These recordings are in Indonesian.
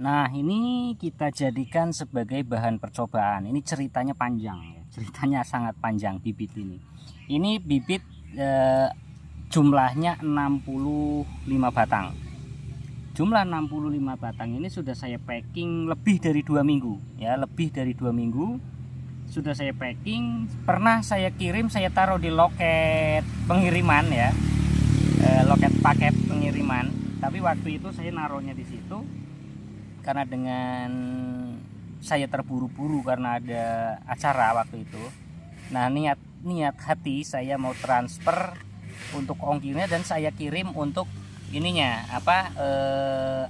Nah, ini kita jadikan sebagai bahan percobaan. Ini ceritanya panjang ya. Ceritanya sangat panjang bibit ini. Ini bibit jumlahnya 65 batang. Jumlah 65 batang ini sudah saya packing lebih dari 2 minggu ya, lebih dari 2 minggu sudah saya packing. Pernah saya kirim, saya taruh di loket pengiriman ya, loket paket pengiriman. Tapi waktu itu saya naruhnya di situ karena dengan saya terburu-buru karena ada acara waktu itu. Nah, niat hati saya mau transfer untuk ongkirnya dan saya kirim untuk ininya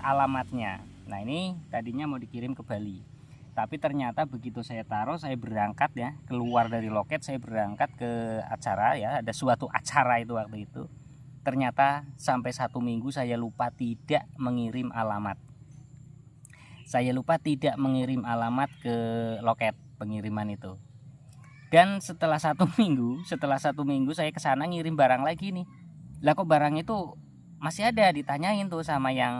alamatnya. Nah, ini tadinya mau dikirim ke Bali, tapi ternyata begitu saya taruh, saya berangkat ya, keluar dari loket, saya berangkat ke acara ya, ada suatu acara itu waktu itu. Ternyata sampai 1 minggu saya lupa tidak mengirim alamat. Saya lupa tidak mengirim alamat ke loket pengiriman itu. Dan setelah 1 minggu, saya kesana ngirim barang lagi nih. Lah kok barang itu masih ada, ditanyain tuh sama yang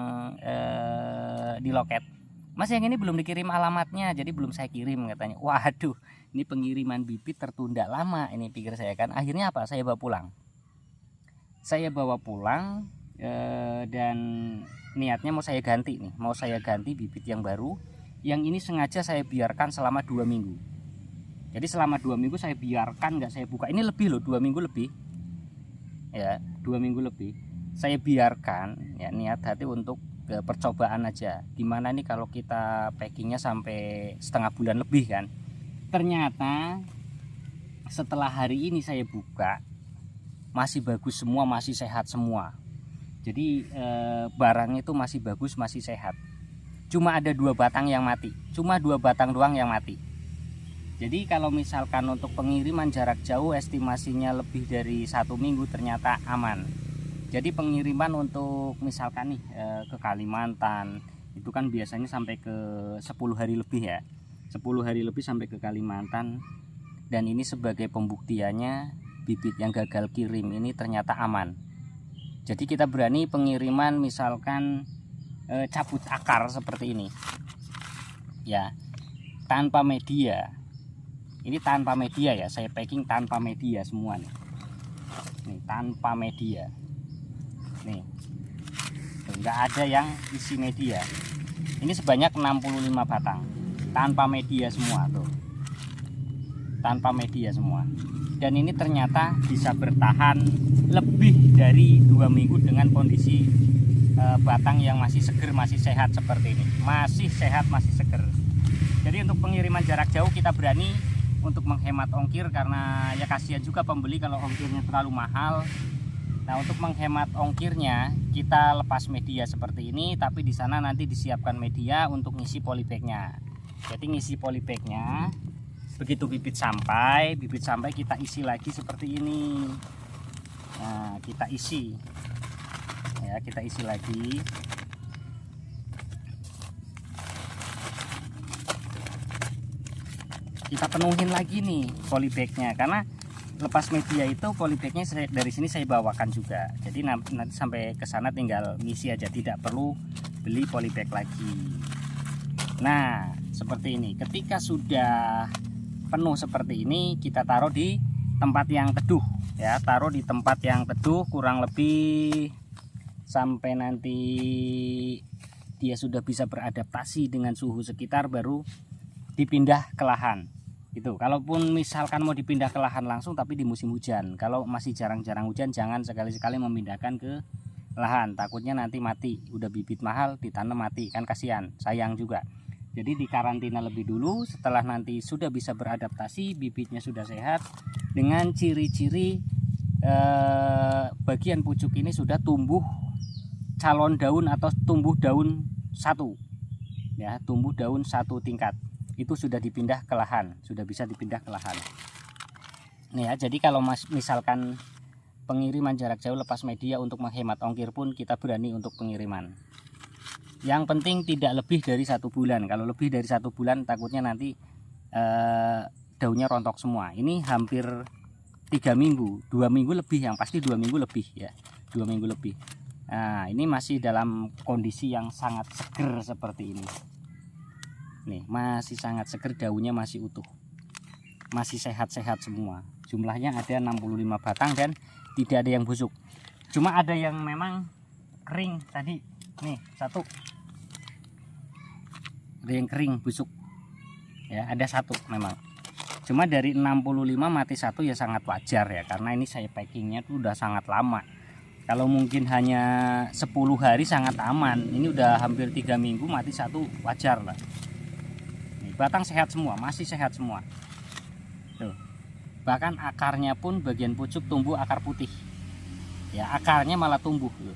di loket. Mas, yang ini belum dikirim alamatnya, jadi belum saya kirim katanya. Waduh, ini pengiriman bibit tertunda lama ini, pikir saya kan. Akhirnya apa? Saya bawa pulang. Dan niatnya mau saya ganti nih, mau saya ganti bibit yang baru. Yang ini sengaja saya biarkan selama 2 minggu. Jadi selama 2 minggu saya biarkan, nggak saya buka. Ini lebih loh, 2 minggu lebih ya, 2 minggu lebih saya biarkan ya, niat hati untuk percobaan aja. Gimana nih kalau kita packingnya sampai setengah bulan lebih kan. Ternyata setelah hari ini saya buka, masih bagus semua, masih sehat semua. Jadi barang itu masih bagus, masih sehat. Cuma ada 2 batang yang mati, cuma 2 batang doang yang mati. Jadi kalau misalkan untuk pengiriman jarak jauh estimasinya lebih dari 1 minggu ternyata aman. Jadi pengiriman untuk misalkan nih ke Kalimantan itu kan biasanya sampai ke 10 hari lebih ya, 10 hari lebih sampai ke Kalimantan. Dan ini sebagai pembuktiannya, bibit yang gagal kirim ini ternyata aman. Jadi kita berani pengiriman misalkan cabut akar seperti ini ya, tanpa media. Ini tanpa media ya, saya packing tanpa media semua nih. Nih tanpa media nih, enggak ada yang isi media. Ini sebanyak 65 batang tanpa media semua tuh, tanpa media semua. Dan ini ternyata bisa bertahan lebih dari 2 minggu dengan kondisi batang yang masih seger, masih sehat seperti ini. Masih sehat, masih seger. Jadi untuk pengiriman jarak jauh kita berani untuk menghemat ongkir, karena ya kasihan juga pembeli kalau ongkirnya terlalu mahal. Nah, untuk menghemat ongkirnya kita lepas media seperti ini, tapi di sana nanti disiapkan media untuk ngisi polybagnya. Jadi ngisi polybagnya, begitu bibit sampai kita isi lagi seperti ini. Nah, kita isi ya, kita isi lagi. Kita penuhin lagi nih polybagnya, karena lepas media itu polybagnya dari sini saya bawakan juga. Jadi nanti sampai ke sana tinggal ngisi aja, tidak perlu beli polybag lagi. Nah, seperti ini. Ketika sudah penuh seperti ini, kita taruh di tempat yang teduh ya, taruh di tempat yang teduh kurang lebih sampai nanti dia sudah bisa beradaptasi dengan suhu sekitar, baru dipindah ke lahan. Itu kalaupun misalkan mau dipindah ke lahan langsung tapi di musim hujan. Kalau masih jarang-jarang hujan, jangan sekali-sekali memindahkan ke lahan, takutnya nanti mati. Udah bibit mahal ditanam mati kan, kasihan, sayang juga. Jadi dikarantina lebih dulu. Setelah nanti sudah bisa beradaptasi, bibitnya sudah sehat, dengan ciri-ciri bagian pucuk ini sudah tumbuh calon daun atau tumbuh daun satu ya, tumbuh daun 1 tingkat, itu sudah dipindah ke lahan, sudah bisa dipindah ke lahan nih ya. Jadi kalau misalkan pengiriman jarak jauh lepas media untuk menghemat ongkir pun kita berani untuk pengiriman. Yang penting tidak lebih dari 1 bulan. Kalau lebih dari 1 bulan takutnya nanti daunnya rontok semua. Ini hampir 3 minggu, 2 minggu lebih, yang pasti 2 minggu lebih ya, 2 minggu lebih. Nah, ini masih dalam kondisi yang sangat seger seperti ini. Nih, masih sangat seger, daunnya masih utuh. Masih sehat-sehat semua. Jumlahnya ada 65 batang dan tidak ada yang busuk. Cuma ada yang memang kering tadi. Nih, satu. Ada yang kering busuk. Ya, ada satu memang. Cuma dari 65 mati satu ya sangat wajar ya, karena ini saya packingnya tuh udah sangat lama. Kalau mungkin hanya 10 hari sangat aman, ini udah hampir 3 minggu mati satu, wajar lah. Nih, batang sehat semua, masih sehat semua. Tuh. Bahkan akarnya pun bagian pucuk tumbuh akar putih. Ya, akarnya malah tumbuh loh.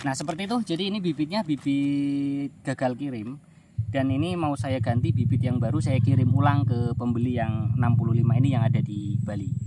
Nah, seperti itu. Jadi ini bibitnya bibit gagal kirim. Dan ini mau saya ganti bibit yang baru, saya kirim ulang ke pembeli yang 65 ini yang ada di Bali.